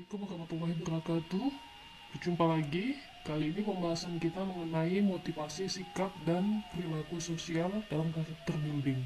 Assalamualaikum warahmatullahi wabarakatuh. Berjumpa lagi. Kali ini pembahasan kita mengenai motivasi sikap dan perilaku sosial dalam karakter building.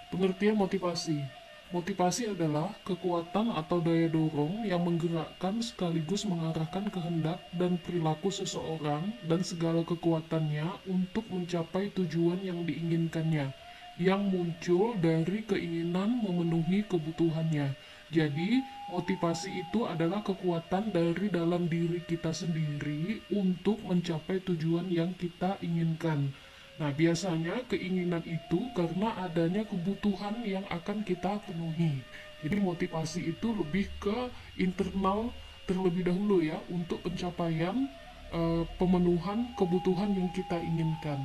Pengertian motivasi. Motivasi adalah kekuatan atau daya dorong yang menggerakkan sekaligus mengarahkan kehendak dan perilaku seseorang dan segala kekuatannya untuk mencapai tujuan yang diinginkannya, yang muncul dari keinginan memenuhi kebutuhannya. Jadi, motivasi itu adalah kekuatan dari dalam diri kita sendiri untuk mencapai tujuan yang kita inginkan. Nah, biasanya keinginan itu karena adanya kebutuhan yang akan kita penuhi. Jadi motivasi itu lebih ke internal terlebih dahulu ya, untuk pencapaian pemenuhan kebutuhan yang kita inginkan.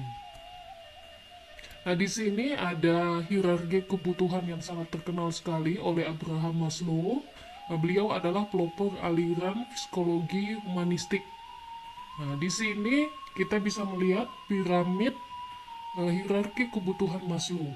Nah, di sini ada hierarki kebutuhan yang sangat terkenal sekali oleh Abraham Maslow. Beliau adalah pelopor aliran psikologi humanistik. Nah, di sini kita bisa melihat piramid hierarki kebutuhan Maslow.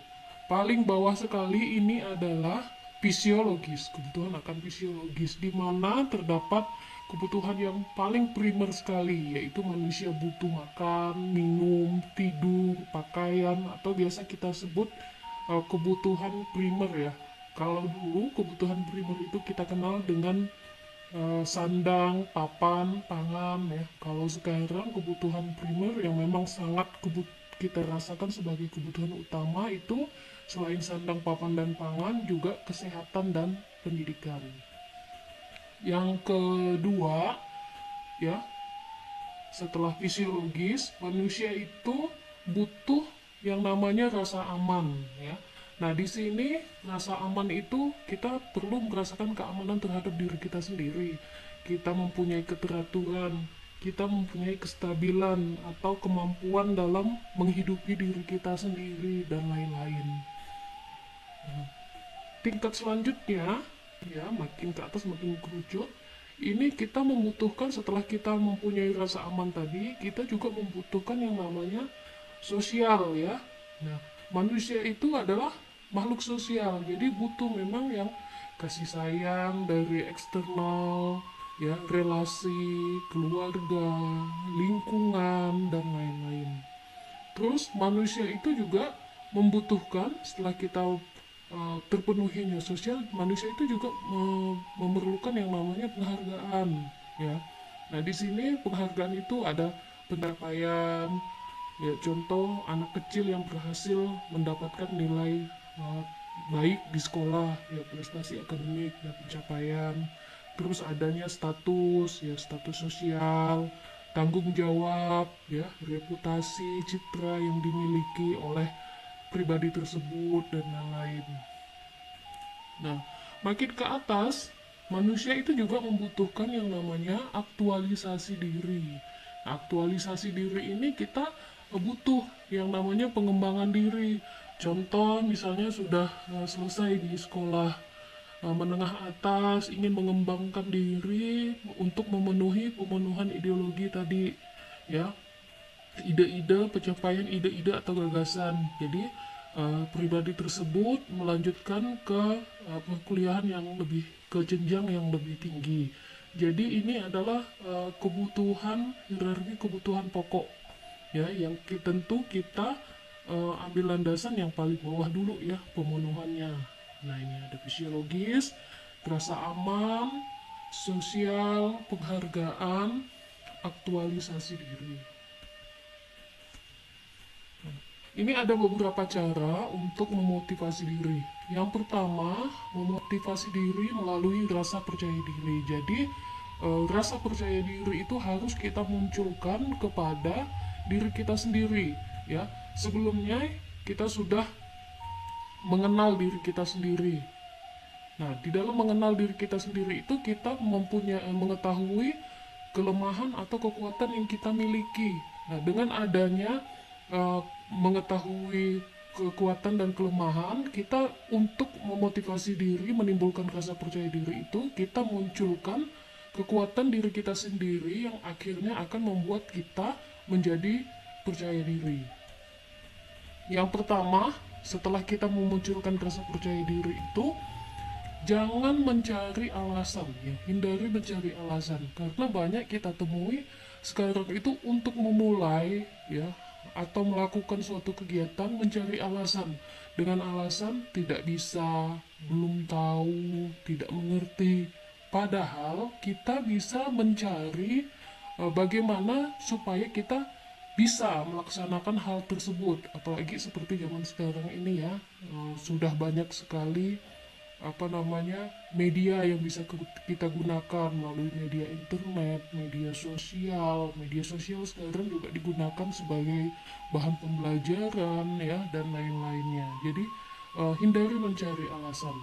Paling bawah sekali ini adalah fisiologis, kebutuhan akan fisiologis, di mana terdapat kebutuhan yang paling primer sekali, yaitu manusia butuh makan, minum, tidur, pakaian, atau biasa kita sebut kebutuhan primer ya. Kalau dulu kebutuhan primer itu kita kenal dengan sandang, papan, pangan ya. Kalau sekarang kebutuhan primer yang memang sangat kita rasakan sebagai kebutuhan utama itu selain sandang, papan, dan pangan juga kesehatan dan pendidikan. Yang kedua ya, setelah fisiologis, manusia itu butuh yang namanya rasa aman ya. Nah, di sini rasa aman itu kita perlu merasakan keamanan terhadap diri kita sendiri. Kita mempunyai keteraturan, kita mempunyai kestabilan atau kemampuan dalam menghidupi diri kita sendiri dan lain-lain. Nah, tingkat selanjutnya ya, makin ke atas makin kerucut. Ini kita membutuhkan, setelah kita mempunyai rasa aman tadi, kita juga membutuhkan yang namanya sosial ya. Nah, manusia itu adalah makhluk sosial, jadi butuh memang yang kasih sayang dari eksternal ya, relasi, keluarga, lingkungan, dan lain-lain. Terus manusia itu juga membutuhkan, setelah kita terpenuhinya sosial, manusia itu juga memerlukan yang namanya penghargaan ya. Nah, di sini penghargaan itu ada pencapaian ya, contoh anak kecil yang berhasil mendapatkan nilai uh, baik di sekolah ya, prestasi akademik dan pencapaian. Terus adanya status ya, status sosial, tanggung jawab ya, reputasi, citra yang dimiliki oleh pribadi tersebut, dan lain-lain. Nah, makin ke atas, manusia itu juga membutuhkan yang namanya aktualisasi diri. Nah, aktualisasi diri ini kita butuh yang namanya pengembangan diri. Contoh, misalnya sudah selesai di sekolah menengah atas, ingin mengembangkan diri untuk memenuhi pemenuhan ideologi tadi, ya, ide-ide, pencapaian ide-ide atau gagasan. Jadi pribadi tersebut melanjutkan ke perkuliahan yang lebih, ke jenjang yang lebih tinggi. Jadi ini adalah kebutuhan, hierarki kebutuhan pokok ya, yang tentu kita ambil landasan yang paling bawah dulu ya, pemenuhannya. Nah, ini ada fisiologis, rasa aman, sosial, penghargaan, aktualisasi diri. Ini ada beberapa cara untuk memotivasi diri. Yang pertama, memotivasi diri melalui rasa percaya diri. Jadi, rasa percaya diri itu harus kita munculkan kepada diri kita sendiri, ya. Sebelumnya kita sudah mengenal diri kita sendiri. Nah, di dalam mengenal diri kita sendiri itu kita mempunyai, mengetahui kelemahan atau kekuatan yang kita miliki. Nah, dengan adanya mengetahui kekuatan dan kelemahan kita, untuk memotivasi diri, menimbulkan rasa percaya diri itu, kita munculkan kekuatan diri kita sendiri yang akhirnya akan membuat kita menjadi percaya diri. Yang pertama, setelah kita memunculkan rasa percaya diri itu, Jangan mencari alasan ya, hindari mencari alasan karena banyak kita temui sekarang itu untuk memulai ya atau melakukan suatu kegiatan mencari alasan dengan alasan tidak bisa, belum tahu, tidak mengerti. Padahal kita bisa mencari bagaimana supaya kita bisa melaksanakan hal tersebut, apalagi seperti zaman sekarang ini ya, sudah banyak sekali media yang bisa kita gunakan melalui media internet, media sosial sekarang juga digunakan sebagai bahan pembelajaran ya dan lain-lainnya. Jadi hindari mencari alasan.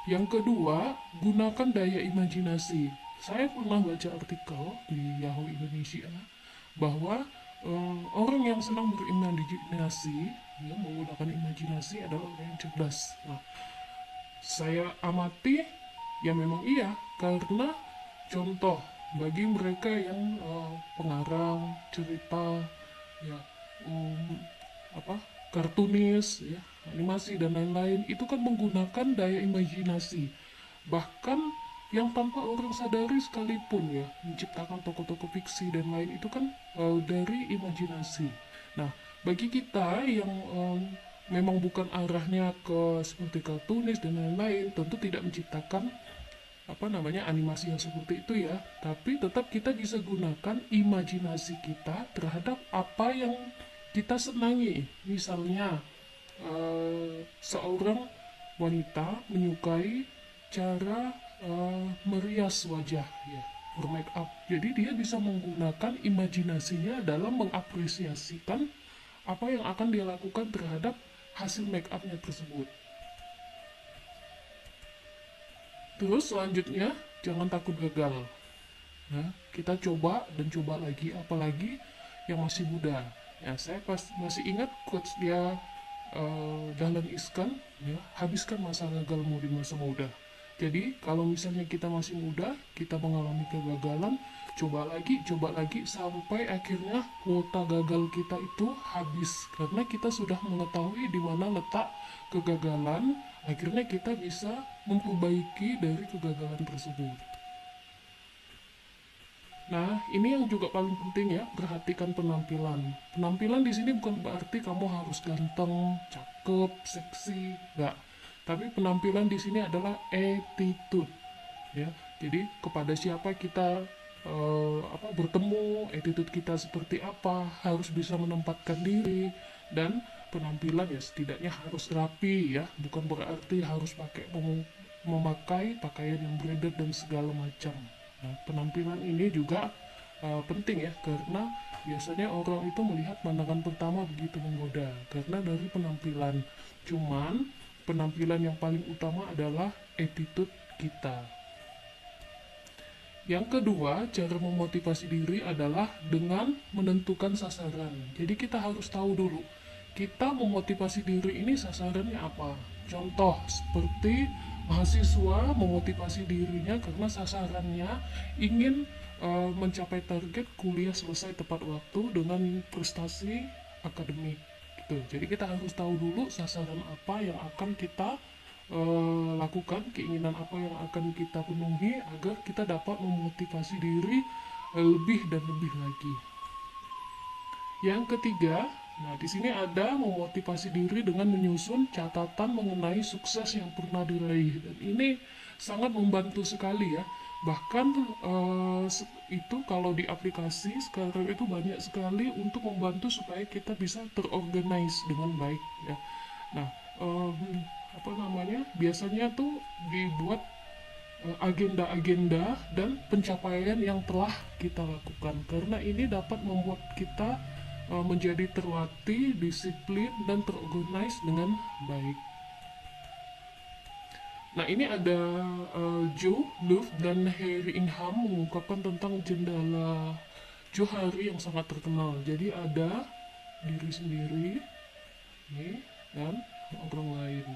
Yang kedua, gunakan daya imajinasi. Saya pernah baca artikel di Yahoo Indonesia bahwa orang yang senang berimajinasi, ya, menggunakan imajinasi adalah orang yang cerdas. Nah, saya amati, ya memang iya, karena contoh bagi mereka yang pengarang cerita, ya, um, apa, kartunis, ya, animasi dan lain-lain, itu kan menggunakan daya imajinasi. Bahkan yang tanpa orang sadari sekalipun ya, menciptakan tokoh-tokoh fiksi dan lain itu kan dari imajinasi. Nah, bagi kita yang memang bukan arahnya ke seperti kartunis dan lain-lain, tentu tidak menciptakan animasi yang seperti itu ya, tapi tetap kita bisa gunakan imajinasi kita terhadap apa yang kita senangi. Misalnya seorang wanita menyukai cara merias wajah ya, bermake up. Jadi dia bisa menggunakan imajinasinya dalam mengapresiasikan apa yang akan dia lakukan terhadap hasil make upnya tersebut. Terus selanjutnya, jangan takut gagal. Nah, kita coba dan coba lagi, apalagi yang masih muda. Ya, saya masih ingat quotes dia, Dahlan Iskan, ya, habiskan masa gagalmu di masa muda. Jadi, kalau misalnya kita masih muda, kita mengalami kegagalan, coba lagi, sampai akhirnya kuota gagal kita itu habis. Karena kita sudah mengetahui di mana letak kegagalan, akhirnya kita bisa memperbaiki dari kegagalan tersebut. Nah, ini yang juga paling penting ya, perhatikan penampilan. Penampilan di sini bukan berarti kamu harus ganteng, cakep, seksi, enggak. Tapi penampilan di sini adalah attitude, ya. Jadi kepada siapa kita bertemu, attitude kita seperti apa, harus bisa menempatkan diri, dan penampilan ya setidaknya harus rapi ya, bukan berarti harus memakai pakaian yang branded dan segala macam. Nah, penampilan ini juga penting ya, karena biasanya orang itu melihat pandangan pertama begitu menggoda karena dari penampilan. Cuman penampilan yang paling utama adalah attitude kita. Yang kedua, cara memotivasi diri adalah dengan menentukan sasaran. Jadi kita harus tahu dulu, kita memotivasi diri ini sasarannya apa. Contoh, seperti mahasiswa memotivasi dirinya karena sasarannya ingin mencapai target kuliah selesai tepat waktu dengan prestasi akademik. Gitu. Jadi kita harus tahu dulu sasaran apa yang akan kita lakukan, keinginan apa yang akan kita penuhi agar kita dapat memotivasi diri lebih dan lebih lagi. Yang ketiga, nah di sini ada memotivasi diri dengan menyusun catatan mengenai sukses yang pernah diraih, dan ini sangat membantu sekali ya. Bahkan itu kalau di aplikasi sekarang itu banyak sekali untuk membantu supaya kita bisa terorganize dengan baik ya. Nah, biasanya tuh dibuat agenda-agenda dan pencapaian yang telah kita lakukan, karena ini dapat membuat kita menjadi terlatih, disiplin, dan terorganize dengan baik. Nah, ini ada Joe Luft dan Harry Ingham mengungkapkan tentang jendela Johari yang sangat terkenal. Jadi ada diri sendiri, nih, dan orang lain.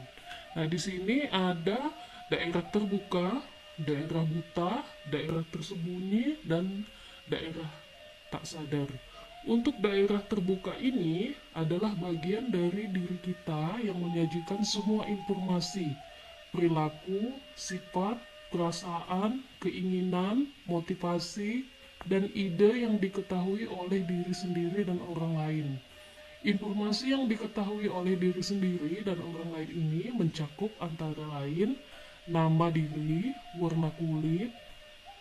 Nah, di sini ada daerah terbuka, daerah buta, daerah tersembunyi, dan daerah tak sadar. Untuk daerah terbuka ini adalah bagian dari diri kita yang menyajikan semua informasi, perilaku, sifat, perasaan, keinginan, motivasi, dan ide yang diketahui oleh diri sendiri dan orang lain. Informasi yang diketahui oleh diri sendiri dan orang lain ini mencakup antara lain nama diri, warna kulit,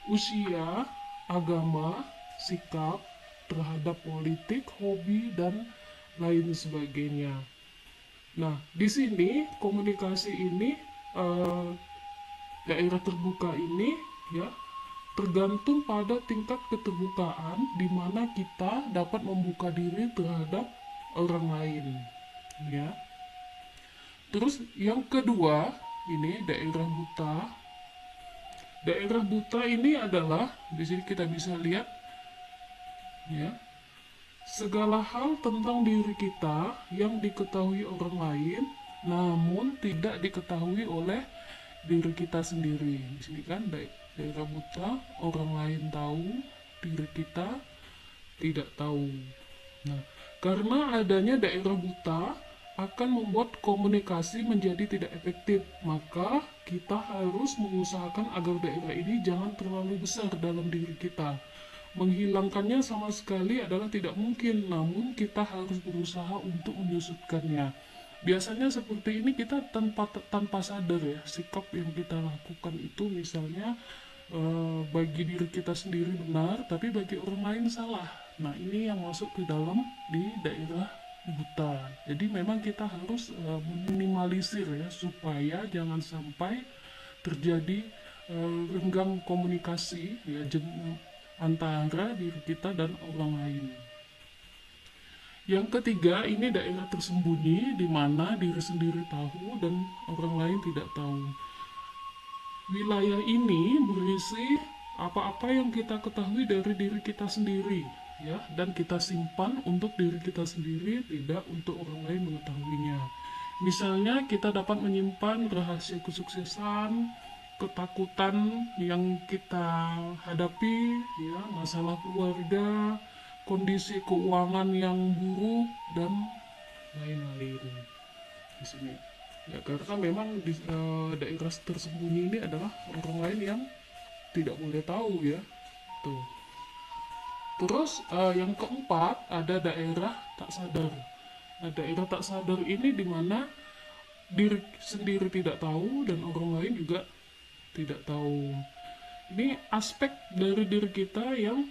usia, agama, sikap terhadap politik, hobi, dan lain sebagainya. Nah, di sini komunikasi ini, eh, daerah terbuka ini ya tergantung pada tingkat keterbukaan di mana kita dapat membuka diri terhadap orang lain ya. Terus yang kedua, ini daerah buta. Daerah buta ini adalah, di sini kita bisa lihat ya, segala hal tentang diri kita yang diketahui orang lain namun tidak diketahui oleh diri kita sendiri. Di sini kan daerah buta, orang lain tahu, diri kita tidak tahu. Nah, karena adanya daerah buta akan membuat komunikasi menjadi tidak efektif, maka kita harus mengusahakan agar daerah ini jangan terlalu besar dalam diri kita. Menghilangkannya sama sekali adalah tidak mungkin, namun kita harus berusaha untuk menyusutkannya. Biasanya seperti ini kita tanpa sadar ya, sikap yang kita lakukan itu misalnya bagi diri kita sendiri benar, tapi bagi orang lain salah. Nah, ini yang masuk ke dalam di daerah buta. Jadi memang kita harus meminimalisir ya, supaya jangan sampai terjadi renggang komunikasi ya antara diri kita dan orang lain. Yang ketiga, ini daerah tersembunyi di mana diri sendiri tahu dan orang lain tidak tahu. Wilayah ini berisi apa-apa yang kita ketahui dari diri kita sendiri, ya, dan kita simpan untuk diri kita sendiri, tidak untuk orang lain mengetahuinya. Misalnya, kita dapat menyimpan rahasia kesuksesan, ketakutan yang kita hadapi, ya, masalah keluarga, kondisi keuangan yang buruk, dan lain-lain di sini. Ya, karena memang di daerah tersembunyi ini adalah orang lain yang tidak boleh tahu ya. Tuh. Terus yang keempat ada daerah tak sadar. Nah, daerah tak sadar ini dimana diri sendiri tidak tahu dan orang lain juga tidak tahu. Ini aspek dari diri kita yang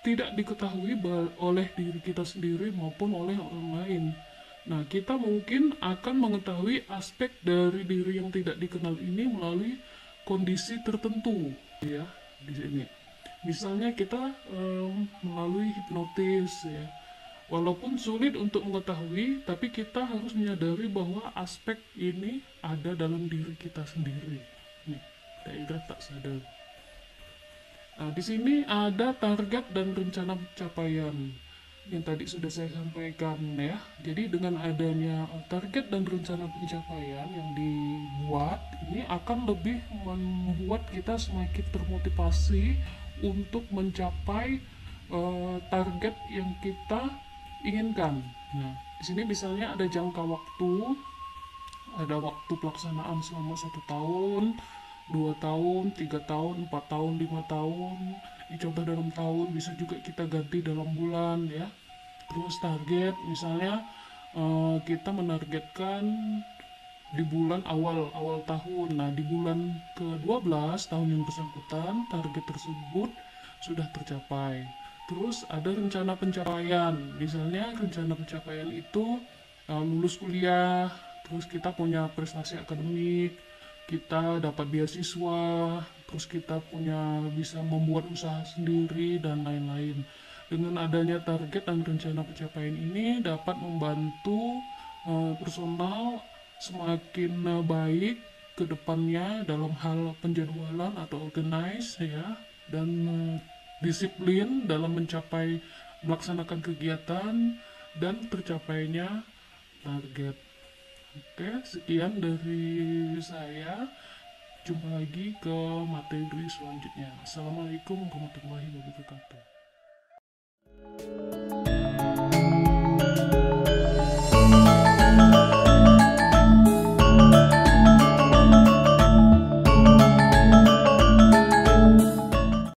tidak diketahui oleh diri kita sendiri maupun oleh orang lain. Nah, kita mungkin akan mengetahui aspek dari diri yang tidak dikenal ini melalui kondisi tertentu, ya, di sini. Misalnya kita melalui hipnotis, ya. Walaupun sulit untuk mengetahui, tapi kita harus menyadari bahwa aspek ini ada dalam diri kita sendiri. Nih, daerah tak sadar. Nah, di sini ada target dan rencana pencapaian yang tadi sudah saya sampaikan ya. Jadi dengan adanya target dan rencana pencapaian yang dibuat, ini akan lebih membuat kita semakin termotivasi untuk mencapai target yang kita inginkan. Nah, di sini misalnya ada jangka waktu, ada waktu pelaksanaan selama 1 tahun, 2 tahun, 3 tahun, 4 tahun, 5 tahun. Dicoba dalam tahun, bisa juga kita ganti dalam bulan ya. Terus target, misalnya kita menargetkan di bulan awal tahun. Nah, di bulan ke-12 tahun yang bersangkutan, target tersebut sudah tercapai. Terus ada rencana pencapaian. Misalnya rencana pencapaian itu lulus kuliah, terus kita punya prestasi akademik, kita dapat beasiswa, terus kita bisa membuat usaha sendiri dan lain-lain. Dengan adanya target dan rencana pencapaian ini dapat membantu personal semakin baik ke depannya dalam hal penjadwalan atau organize ya, dan disiplin dalam melaksanakan kegiatan dan tercapainya target. Oke, sekian dari saya. Jumpa lagi ke materi selanjutnya. Assalamualaikum warahmatullahi wabarakatuh.